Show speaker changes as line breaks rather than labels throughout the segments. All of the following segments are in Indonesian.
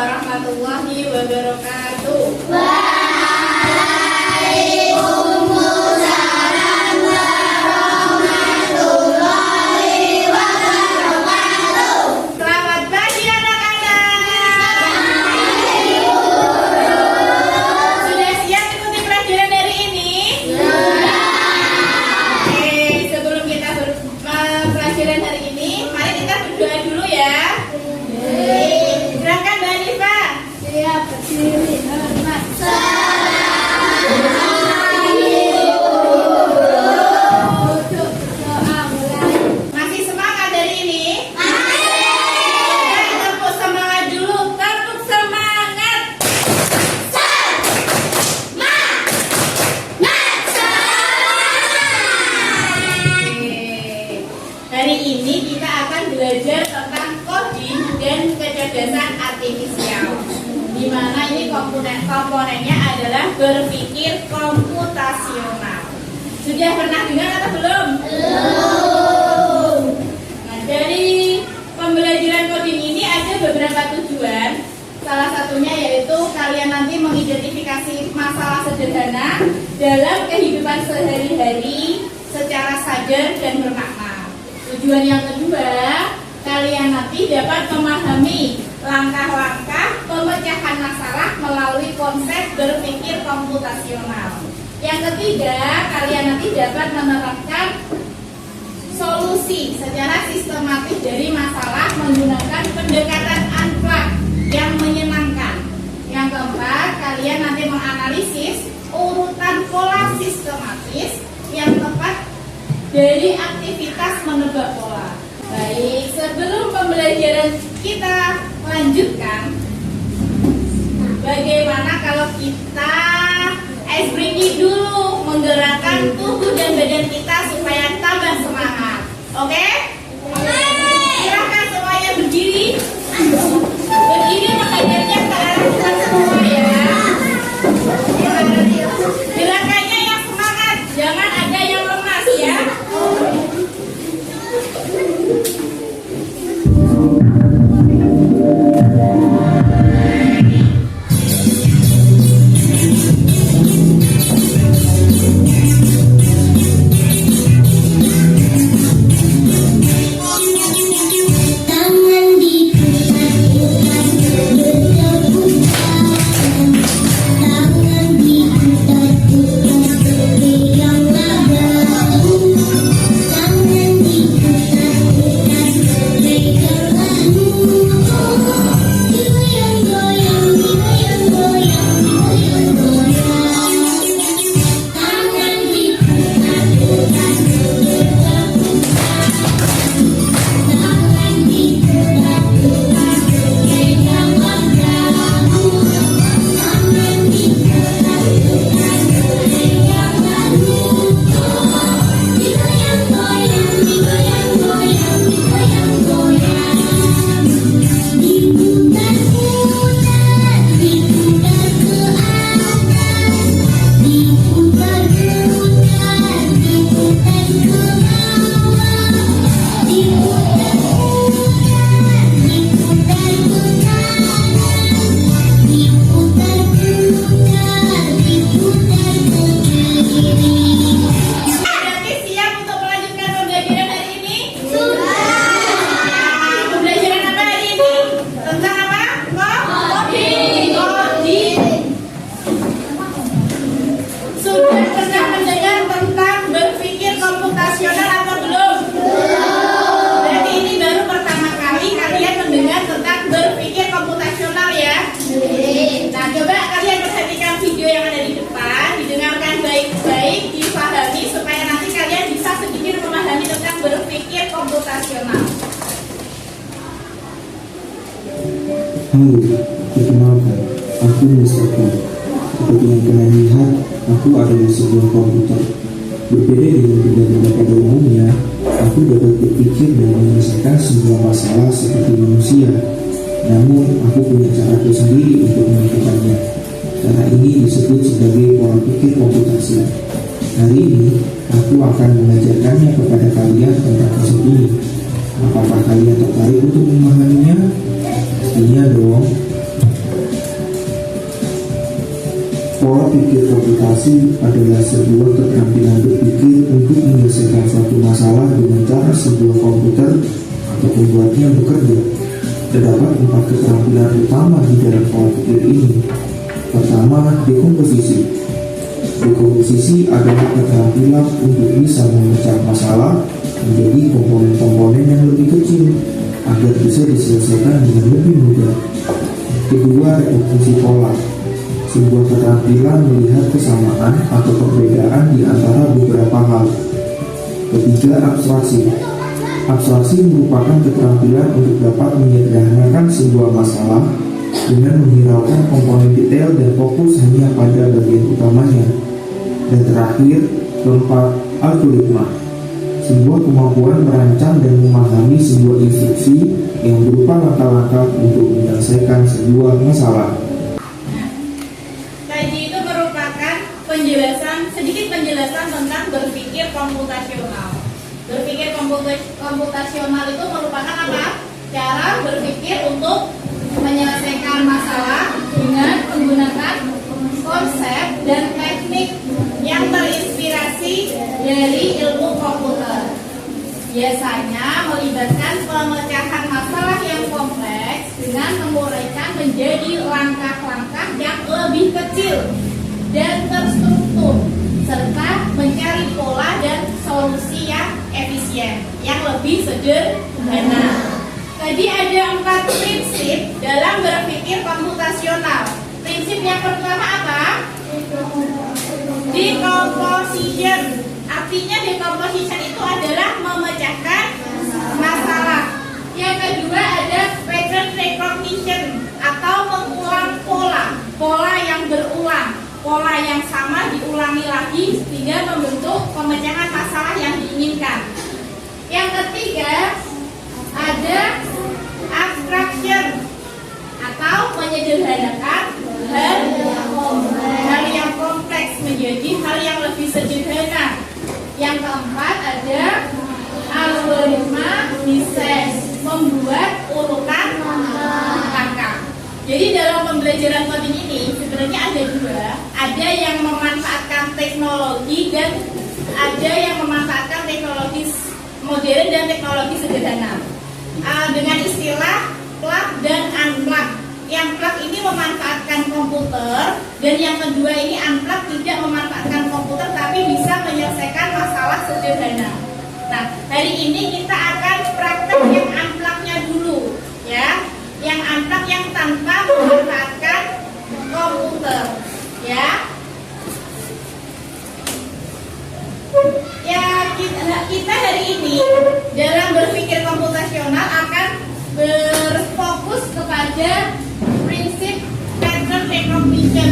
warahmatullahi wabarakatuh.
Waalaikumsalam warahmatullahi wabarakatuh.
Selamat pagi anak-anak. Sudah siap ikuti pelajaran hari ini? Oke, sebelum kita pelajaran hari ini, mari kita berdoa dulu ya. Silakan Mbak Nifa.
Siap, berdiri, hormat.
Masih semangat hari ini? Masih. Tepuk semangat dulu, tepuk semangat. Hari ini kita akan belajar tentang coding dan kecerdasan artifisial. Di mana ini komponennya adalah berpikir komputasional. Sudah pernah dengar atau belum? Belum. Nah, dari pembelajaran coding ini ada beberapa tujuan. Salah satunya yaitu kalian nanti mengidentifikasi masalah sederhana dalam kehidupan sehari-hari secara sadar dan bermakna. Tujuan yang kedua, kalian nanti dapat memahami langkah-langkah pemecahan masalah melalui konsep berpikir komputasional. Yang ketiga, kalian nanti dapat menerapkan solusi secara sistematis dari masalah menggunakan pendekatan unplugged yang menyenangkan. Yang keempat, kalian nanti menganalisis urutan pola sistematis yang tepat dari aktivitas menebak pola. Baik, sebelum pembelajaran kita lanjutkan, bagaimana kalau kita ice breaking dulu, menggerakkan tubuh dan badan kita supaya tambah semangat. Oke? Silahkan semuanya berdiri. Berdiri menghadapnya ke arah kita semua ya. Gerakannya yang semangat, jangan ada yang lemas ya.
Halo, perkenalkan, aku Mustafa. Seperti yang kalian lihat, aku adalah sebuah komputer. Berbeda dengan benda-benda pada umumnya, aku dapat berpikir dan menyelesaikan semua masalah seperti manusia. Namun, aku punya caraku sendiri untuk melakukannya. Cara ini disebut sebagai pola pikir komputasi. Hari ini, aku akan mengajarkannya kepada kalian tentang konsep ini. Apakah kalian tertarik untuk memahaminya? Pastinya dong. Komunikasi adalah sebuah keterampilan berpikir untuk menyelesaikan suatu masalah dengan cara sebuah komputer atau pembuatnya bekerja. Terdapat 4 keterampilan utama di dalam pola pikir ini. Pertama, dekomposisi. Dekomposisi adalah keterampilan untuk bisa memecah masalah menjadi komponen-komponen yang lebih kecil agar bisa diselesaikan dengan lebih mudah. Kedua, definisi pola. Sebuah keterampilan melihat kesamaan atau perbedaan di antara beberapa hal. Ketiga, abstraksi. Abstraksi merupakan keterampilan untuk dapat menyederhanakan sebuah masalah dengan menghiraukan komponen detail dan fokus hanya pada bagian utamanya. Dan terakhir, keempat, algoritma. Sebuah kemampuan merancang dan memahami sebuah instruksi yang berupa langkah-langkah untuk menyelesaikan sebuah masalah.
Sedikit penjelasan tentang berpikir komputasional. Berpikir komputasional itu merupakan apa? Cara berpikir untuk menyelesaikan masalah dengan menggunakan konsep dan teknik yang terinspirasi dari ilmu komputer. Biasanya melibatkan pemecahan masalah yang kompleks dengan menguraikan menjadi langkah-langkah yang lebih kecil dan terstruktur, serta mencari pola dan solusi yang efisien, yang lebih sederhana. Tadi ada 4 prinsip dalam berpikir komputasional. Prinsip yang pertama apa? Decomposition. Artinya decomposition itu adalah memecahkan masalah. Yang kedua ada pattern recognition atau mengulang pola yang berulang. Pola yang sama diulangi lagi sehingga membentuk pemecahan masalah yang diinginkan. Yang ketiga ada abstraction atau menyederhanakan hal yang kompleks menjadi hal yang lebih sederhana. Yang keempat ada algoritma design, membuat urutan langkah. Jadi dalam pembelajaran coding ini sebenarnya ada 2. Ada yang memanfaatkan teknologi dan ada yang memanfaatkan teknologi modern dan teknologi sederhana. Dengan istilah plug dan unplug. Yang plug ini memanfaatkan komputer dan yang kedua ini unplug tidak memanfaatkan komputer tapi bisa menyelesaikan masalah sederhana. Nah, hari ini kita akan praktek yang unplug-nya dulu, ya. Yang unplug yang tanpa memanfaatkan komputer, ya. Ya, kita hari ini dalam berpikir komputasional akan berfokus kepada prinsip pattern recognition.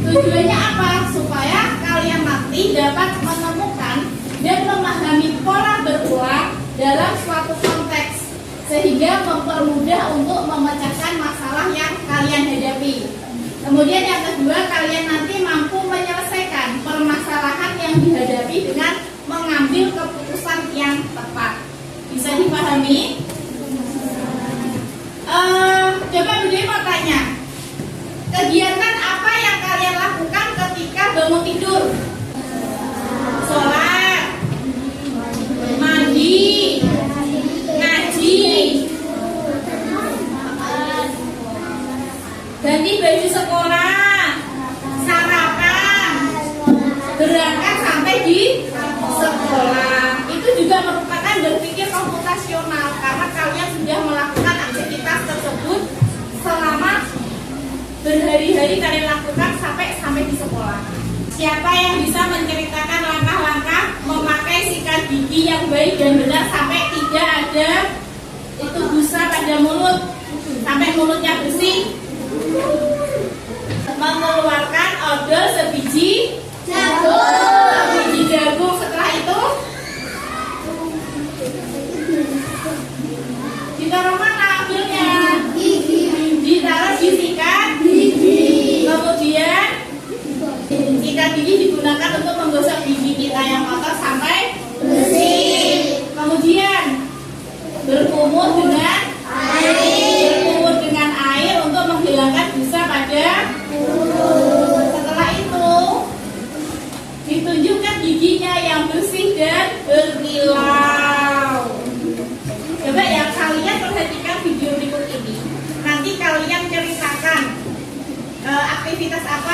Tujuannya apa? Supaya kalian nanti dapat menemukan dan memahami pola berulang dalam suatu konteks sehingga mempermudah untuk memecahkan masalah yang kalian hadapi. Kemudian yang kedua, kalian nanti mampu menyelesaikan permasalahan yang dihadapi dengan mengambil keputusan yang tepat. Bisa dipahami? Coba Budi mau tanya, kegiatan apa yang kalian lakukan ketika bangun tidur? Sholat, mandi, ngaji, ganti baju sekolah, sarapan, berangkat sampai di sekolah. Itu juga merupakan berpikir komputasional karena kalian sudah melakukan aktivitas tersebut selama berhari-hari kalian lakukan sampai di sekolah. Siapa yang bisa menceritakan langkah-langkah memakai sikat gigi yang baik dan benar sampai tidak ada itu busa pada mulut, sampai mulutnya bersih? Mengeluarkan odol sebiji jagung. Setelah itu ditaruh mana ambilnya? Ditaruh di sikat gigi. Kemudian sikat gigi digunakan untuk menggosok gigi kita yang kotor sampai bersih. Kemudian berkumur dengan air.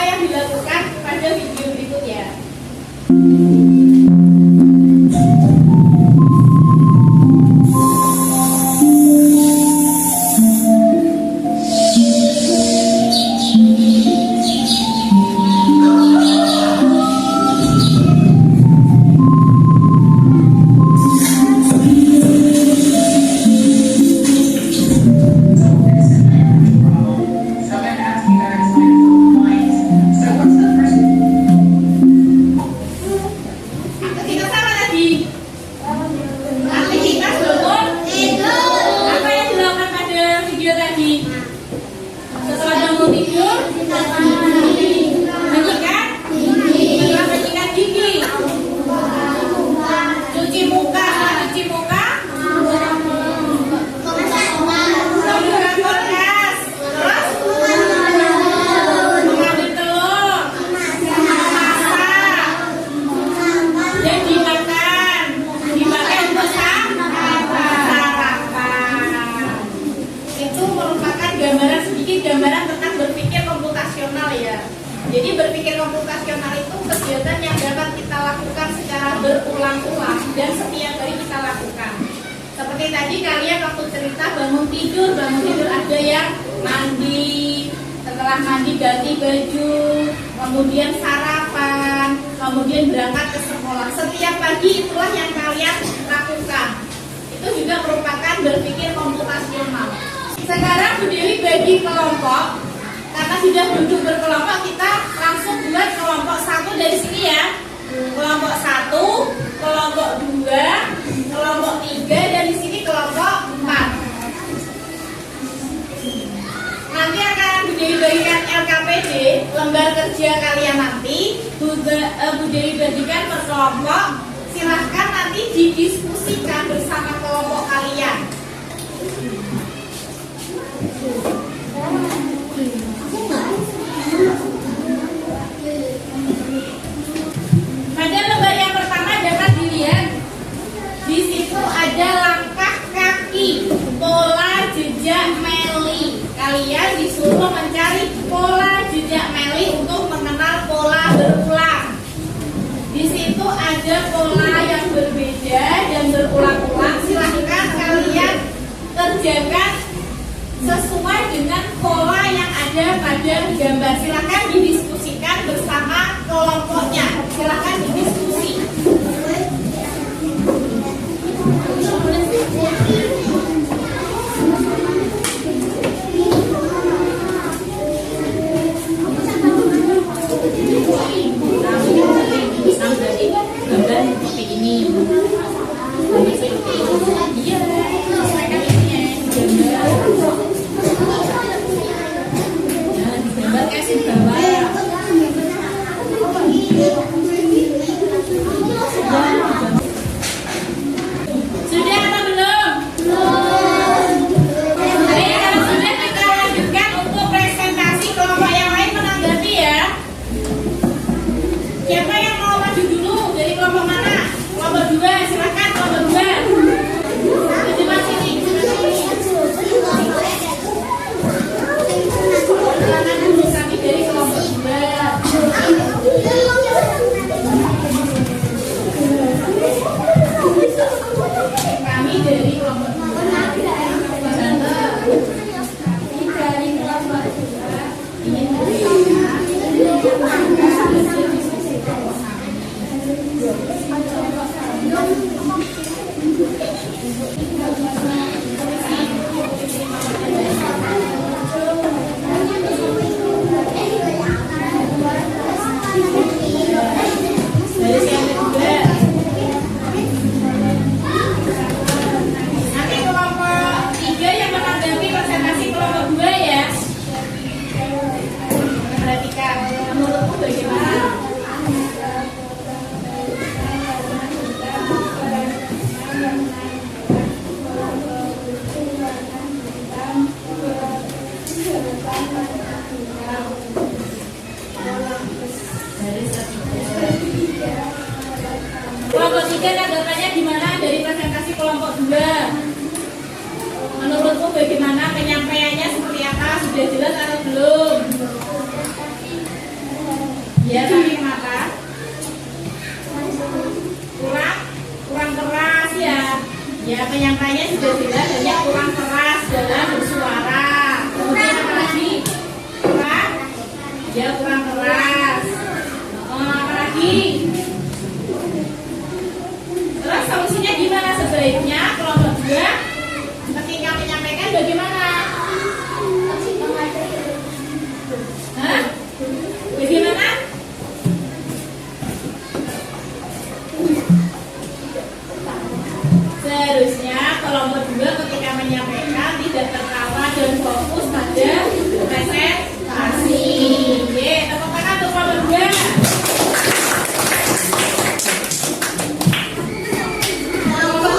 yang dilakukan pada video berikutnya. Gambaran tentang berpikir komputasional ya. Jadi berpikir komputasional itu kegiatan yang dapat kita lakukan secara berulang-ulang dan setiap hari kita lakukan. Seperti tadi kalian waktu cerita bangun tidur ada yang mandi, setelah mandi ganti baju, kemudian sarapan, kemudian berangkat ke sekolah. Setiap pagi itulah yang kalian lakukan. Itu juga merupakan berpikir komputasional. Sekarang Bu Dewi bagi kelompok. Karena sudah duduk berkelompok, kita langsung buat kelompok 1 dari sini ya. Kelompok 1, kelompok 2, kelompok 3, dan di sini kelompok 4. Nanti akan Bu Dewi bagikan LKPD, lembar kerja kalian nanti. Bu Dewi bagikan per kelompok. Silahkan nanti didiskusikan bersama kelompok kalian. Pada lembar yang pertama dapat dilihat di situ ada langkah kaki, pola jejak Meli. Kalian disuruh mencari pola jejak Meli untuk mengenal pola berulang. Di situ ada pola yang berbeda dan berulang-ulang. Silahkan kalian kerjakan sesuai dengan pola yang ada pada gambar. Silahkan didiskusikan bersama kelompoknya. Silahkan didiskusi. Gambar seperti ini. Iya, sesuaikan ininya. Gambar kasih bawah. Sudah atau belum? Baik, kalau sudah kita lanjutkan untuk presentasi kelompok yang lain menanggapi ya. Siapa yang mau maju dulu? Dari kelompok mana? Kelompok 2, silakan kelompok 2. Coba sini. Kami dari kelompok 2. Kami dari kelompok 3 tanggapannya gimana dari presentasi kelompok 2? Menurutmu bagaimana penyampaiannya, seperti apa? Sudah jelas atau belum? fokus pada presentasi. Oke, tepuk tangan untuk nomor 2.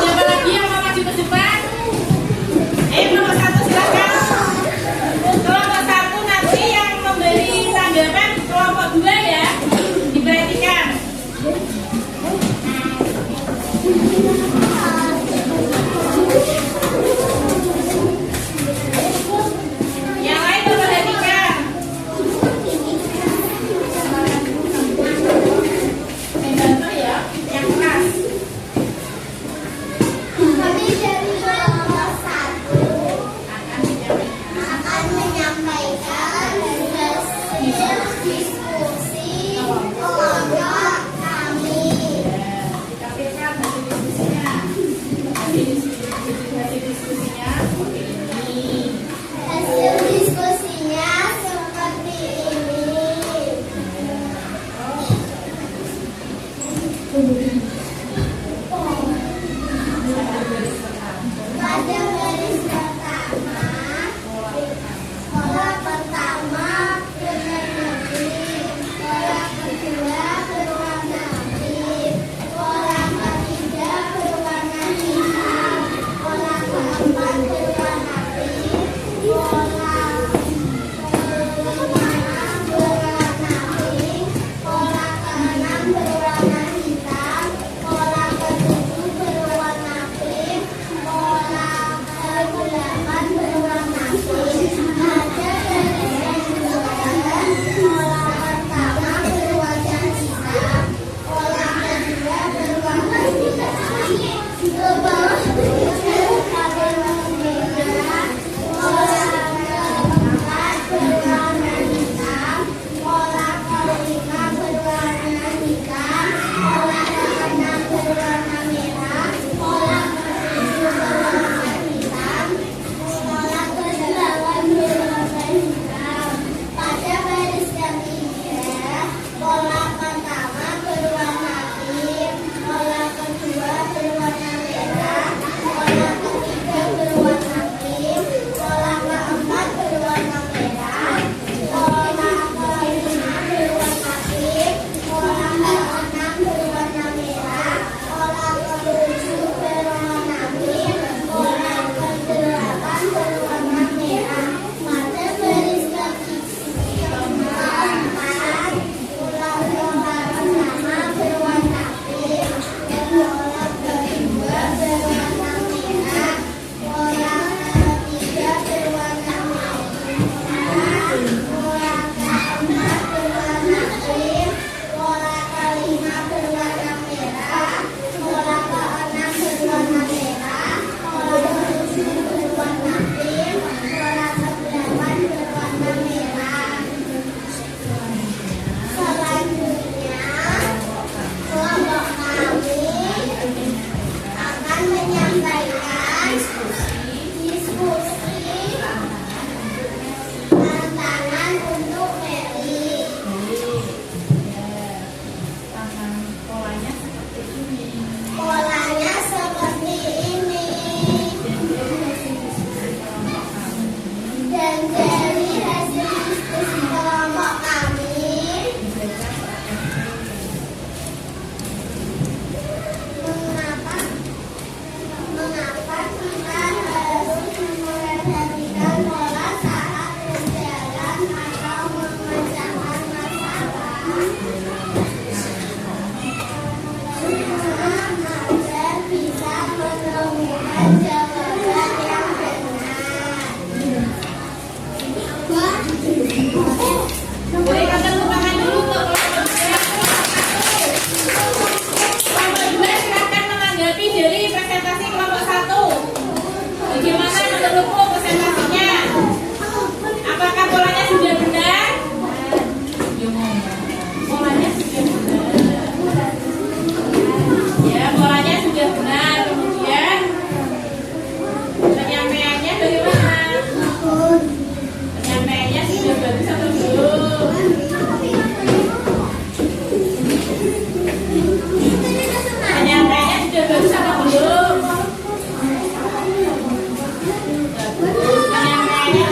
Siapa lagi yang mau maju ke depan? Nomor 1 silakan. Kelompok 1 nanti yang memberi tanggapan kelompok 2 ya. Diperhatikan. Ya,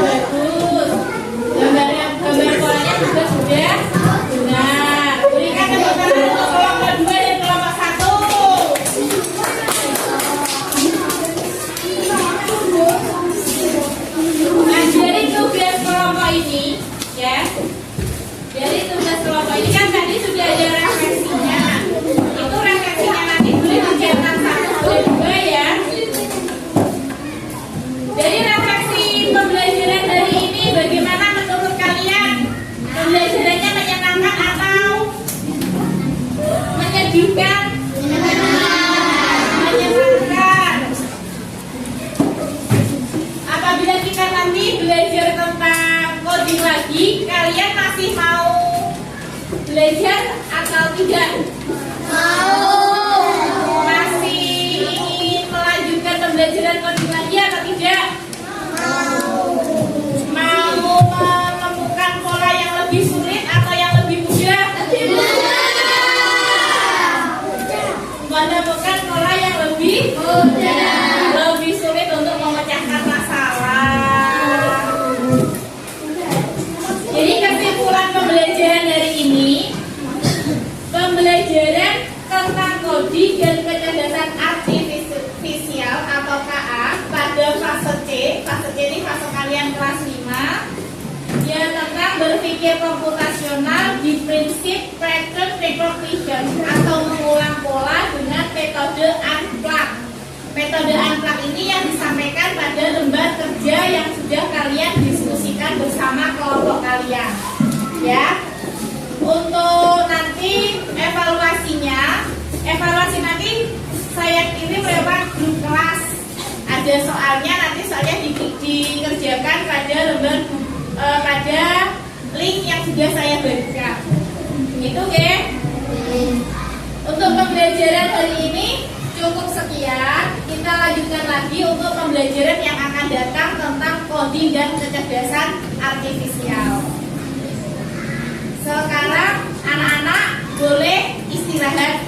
bagus. Gambar polanya juga sudah benar. Berikan tepuk tangan untuk kelompok 2 dan kelompok 1. Nah, dari tugas kelompok ini, ya, dari tugas kelompok ini kan tadi sudah ada refleksinya. Itu refleksinya nanti boleh dicetak 1, boleh 2 ya. Jadi refleksi pembelajaran hari ini bagaimana menurut kalian? Pembelajarannya menyenangkan atau menyedihkan? Menyenangkan. Apabila kita nanti belajar tentang coding lagi, kalian masih mau belajar atau tidak? Masih ingin melanjutkan pembelajaran coding lagi atau tidak? Mau menemukan pola yang lebih sulit atau yang lebih mudah? Menemukan pola yang lebih mudah, lebih sulit untuk memecahkan masalah. Jadi kesimpulan pembelajaran hari ini, pembelajaran tentang coding dan kecerdasan artifisial atau KA pada fase C ini fase kalian kelas 5, ya, tentang berpikir komputasional di prinsip pattern recognition atau mengulang pola dengan metode unplug. Metode unplug ini yang disampaikan pada lembar kerja yang sudah kalian diskusikan bersama kelompok kalian, ya. Untuk nanti evaluasi nanti saya kirim lewat grup kelas. Ada soalnya, nanti soalnya dikerjakan pada lembar pada link yang sudah saya bagikan. Itu oke. Untuk pembelajaran hari ini cukup sekian. Kita lanjutkan lagi untuk pembelajaran yang akan datang tentang coding dan kecerdasan artifisial. Sekarang anak-anak boleh istirahat